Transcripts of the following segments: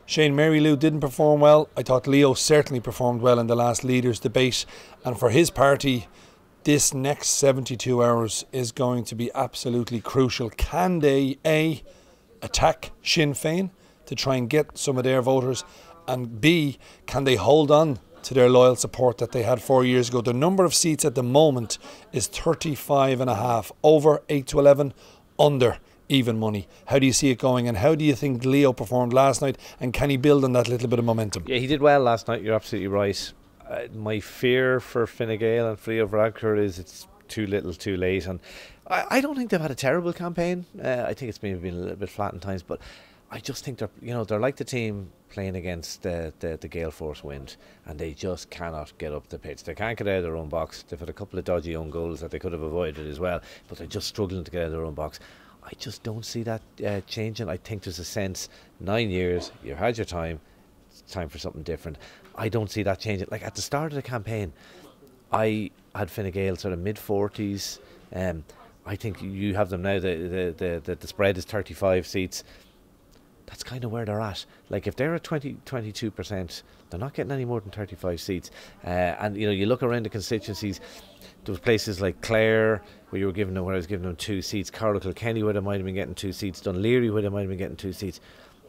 Shane Marylou didn't perform well. I thought Leo certainly performed well in the last leaders debate. And for his party, this next 72 hours is going to be absolutely crucial. Can they, A, attack Sinn Féin to try and get some of their voters? And B, can they hold on to their loyal support that they had 4 years ago? The number of seats at the moment is 35 and a half, over 8 to 11, under even money. How do you see it going, and how do you think Leo performed last night, and can he build on that little bit of momentum? Yeah, he did well last night, you're absolutely right. My fear for Fine Gael and Frío Varadkar is it's too little too late, and I don't think they've had a terrible campaign. I think it's maybe been a little bit flat in times, but I just think they're like the team playing against the Gale Force wind, and they just cannot get up the pitch. They can't get out of their own box. They've had a couple of dodgy own goals that they could have avoided as well, but they're just struggling to get out of their own box. I just don't see that changing. I think there's a sense, 9 years, you've had your time, it's time for something different. I don't see that changing. Like at the start of the campaign, I had Fine Gael sort of mid-40s. I think you have them now, the spread is 35 seats. That's kind of where they're at. Like if they're at 22%, they're not getting any more than 35 seats. And you look around the constituencies, there was places like Clare where I was giving them 2 seats, Carlow Kilkenny where they might have been getting 2 seats, Dunleary where they might have been getting 2 seats.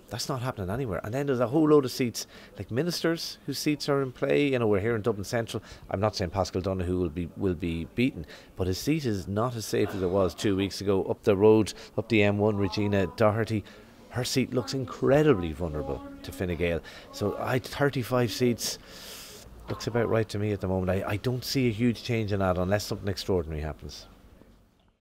That's not happening anywhere. And then there's a whole load of seats like ministers whose seats are in play. We're here in Dublin Central. I'm not saying Pascal Donoghue will be beaten, but his seat is not as safe as it was 2 weeks ago. Up the road, up the M1, Regina Doherty, her seat looks incredibly vulnerable to Fine Gael. So 35 seats looks about right to me at the moment. I don't see a huge change in that unless something extraordinary happens.